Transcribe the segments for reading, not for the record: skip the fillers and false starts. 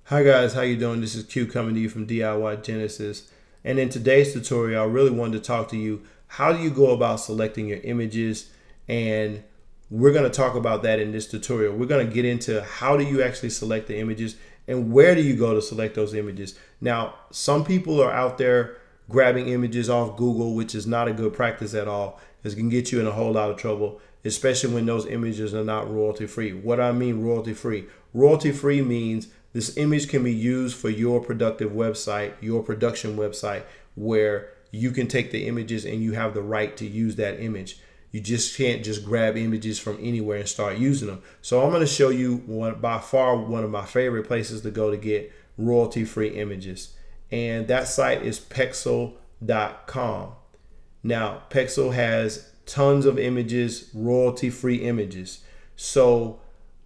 Hi guys, how you doing? This is Q coming to you from diygenesis. And in today's tutorial, I really wanted to talk to you. How do you go about selecting your images? And we're going to talk about that in this tutorial. We're going to get into how do you actually select the images and where do you go to select those images. Now, some people are out there grabbing images off Google, which is not a good practice at all. It can get you in a whole lot of trouble, especially when those images are not royalty free. What do I mean royalty free? Royalty free means this image can be used for your productive website, your production website, where you can take the images and you have the right to use that image. You just can't just grab images from anywhere and start using them. So I'm going to show you by far one of my favorite places to go to get royalty-free images. And that site is Pexel.com. Now, Pexel has tons of images, royalty-free images. So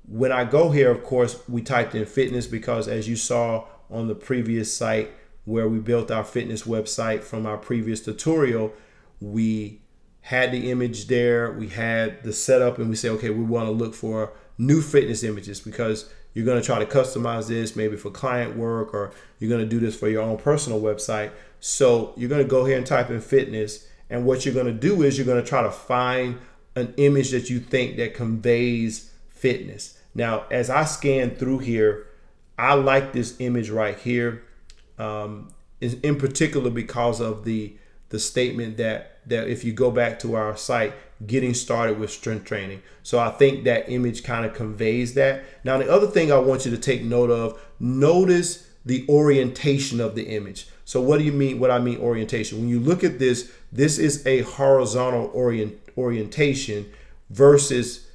when I go here, of course, we typed in fitness because as you saw on the previous site where we built our fitness website from our previous tutorial, we had the image there, we had the setup, and we say, okay, we want to look for new fitness images because you're going to try to customize this maybe for client work, or you're going to do this for your own personal website. So you're going to go here and type in fitness, and what you're going to do is you're going to try to find an image that you think that conveys fitness. Now, as I scan through here, I like this image right here, in particular because of the statement that if you go back to our site, getting started with strength training. So I think that image kind of conveys that. Now, the other thing I want you to take note of, notice the orientation of the image. So what do you mean? What I mean orientation? When you look at this, this is a horizontal orientation versus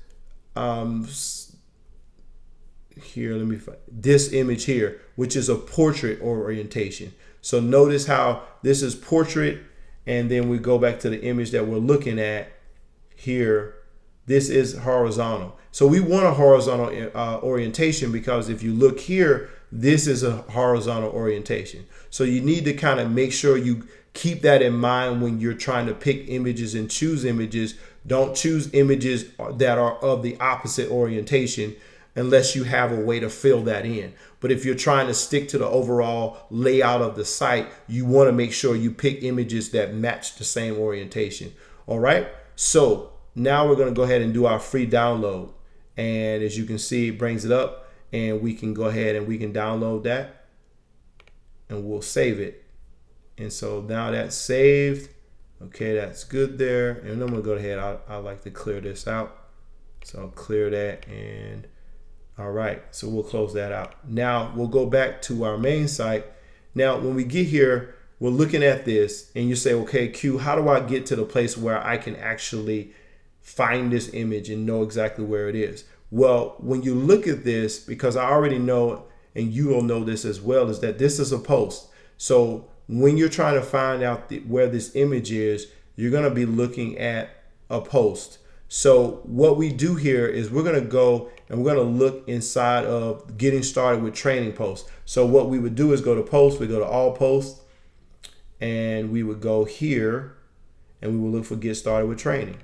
here, let me find this image here, which is a portrait orientation. So notice how this is portrait, and then we go back to the image that we're looking at here. This is horizontal. So we want a horizontal orientation because if you look here, this is a horizontal orientation. So you need to kind of make sure you keep that in mind when you're trying to pick images and choose images. Don't choose images that are of the opposite orientation unless you have a way to fill that in. But if you're trying to stick to the overall layout of the site, you want to make sure you pick images that match the same orientation. All right. So now we're going to go ahead and do our free download. And as you can see, it brings it up, and we can go ahead and we can download that and we'll save it. And so now that's saved. Okay, that's good there. And I'm going to go ahead. I like to clear this out. So I'll clear that, and all right, so we'll close that out. Now we'll go back to our main site. Now, when we get here, we're looking at this and you say, okay, Q, how do I get to the place where I can actually find this image and know exactly where it is? Well, when you look at this, because I already know, and you will know this as well, is that this is a post. So when you're trying to find out where this image is, you're going to be looking at a post. So what we do here is we're going to go and we're going to look inside of getting started with training posts. So what we would do is go to posts, we go to all posts, and we would go here and we will look for get started with training.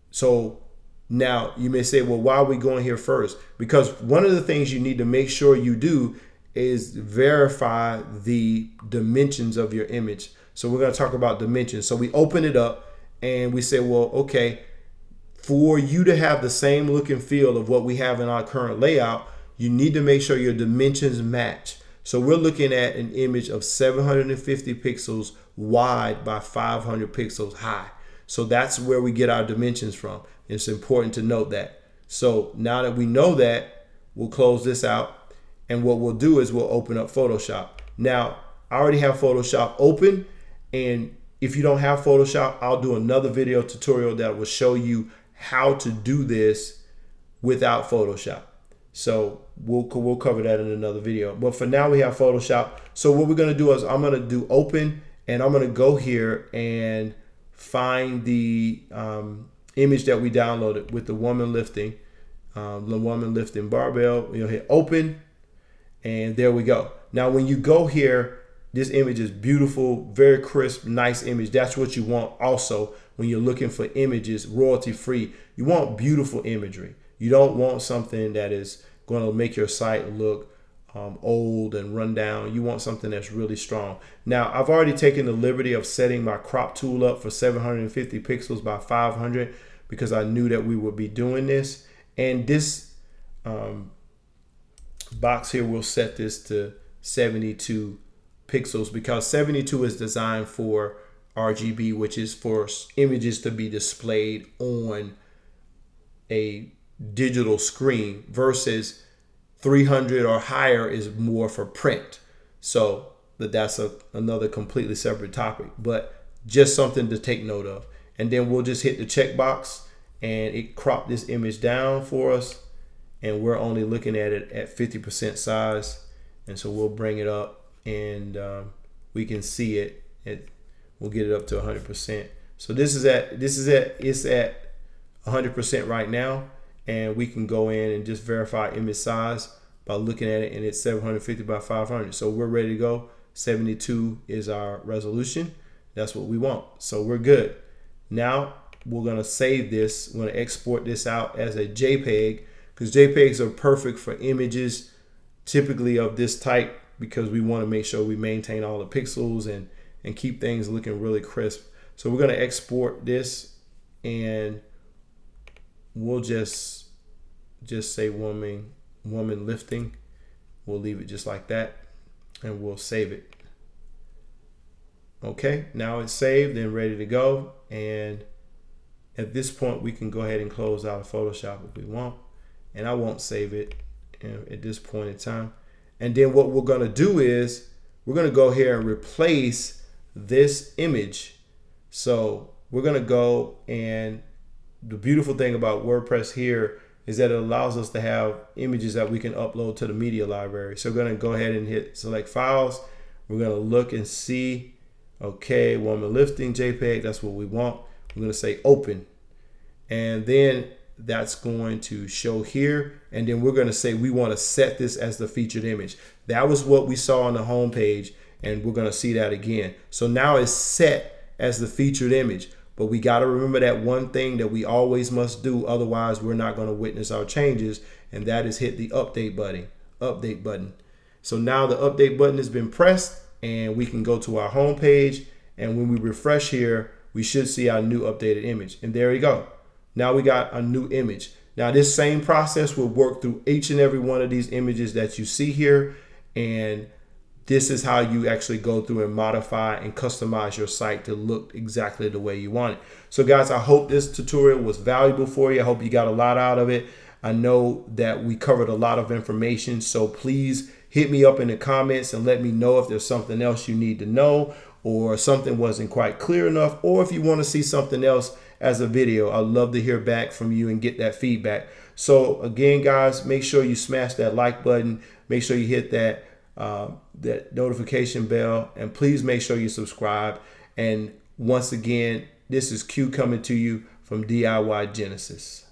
So now you may say, well, why are we going here first? Because one of the things you need to make sure you do is verify the dimensions of your image. So we're going to talk about dimensions. So we open it up and we say, well, okay, for you to have the same look and feel of what we have in our current layout, you need to make sure your dimensions match. So we're looking at an image of 750 pixels wide by 500 pixels high. So that's where we get our dimensions from. It's important to note that. So now that we know that, we'll close this out. And what we'll do is we'll open up Photoshop. Now, I already have Photoshop open, and if you don't have Photoshop, I'll do another video tutorial that will show you how to do this without Photoshop. So we'll cover that in another video. But for now, we have Photoshop. So what we're going to do is I'm going to do open, and I'm going to go here and find the image that we downloaded with the woman lifting barbell. You'll hit open, and there we go. Now, when you go here, this image is beautiful, very crisp, nice image. That's what you want also when you're looking for images royalty free. You want beautiful imagery. You don't want something that is going to make your site look old and run down. You want something that's really strong. Now, I've already taken the liberty of setting my crop tool up for 750 pixels by 500 because I knew that we would be doing this. And this box here, we'll set this to 72 pixels because 72 is designed for RGB, which is for images to be displayed on a digital screen, versus 300 or higher is more for print. So that's another completely separate topic, but just something to take note of. And then we'll just hit the checkbox and it cropped this image down for us. And we're only looking at it at 50% size. And so we'll bring it up and we can see it. We'll get it up to 100%. So it's at 100% right now. And we can go in and just verify image size by looking at it, and it's 750 by 500. So we're ready to go. 72 is our resolution. That's what we want. So we're good. Now we're gonna save this. We're gonna export this out as a JPEG, because JPEGs are perfect for images typically of this type, because we want to make sure we maintain all the pixels and keep things looking really crisp. So we're gonna export this, and we'll just say woman lifting. We'll leave it just like that, and we'll save it. Okay, now it's saved and ready to go. And at this point, we can go ahead and close out of Photoshop if we want. And I won't save it at this point in time. And then what we're gonna do is we're gonna go here and replace this image. So we're gonna go, and the beautiful thing about WordPress here is that it allows us to have images that we can upload to the media library. So we're gonna go ahead and hit select files. We're gonna look and see, okay, woman lifting JPEG, that's what we want. We're gonna say open. And then that's going to show here. And then we're gonna say we wanna set this as the featured image. That was what we saw on the home page, and we're gonna see that again. So now it's set as the featured image. But we got to remember that one thing that we always must do, otherwise we're not going to witness our changes, and that is hit the update button. So now the update button has been pressed, and we can go to our home page, and when we refresh here, we should see our new updated image. And there we go. Now we got a new image. Now this same process will work through each and every one of these images that you see here, and this is how you actually go through and modify and customize your site to look exactly the way you want it. So guys, I hope this tutorial was valuable for you. I hope you got a lot out of it. I know that we covered a lot of information, so please hit me up in the comments and let me know if there's something else you need to know, or something wasn't quite clear enough, or if you want to see something else as a video. I'd love to hear back from you and get that feedback. So again, guys, make sure you smash that like button. Make sure you hit that notification bell, and please make sure you subscribe. And once again, this is Q coming to you from DIY Genesis.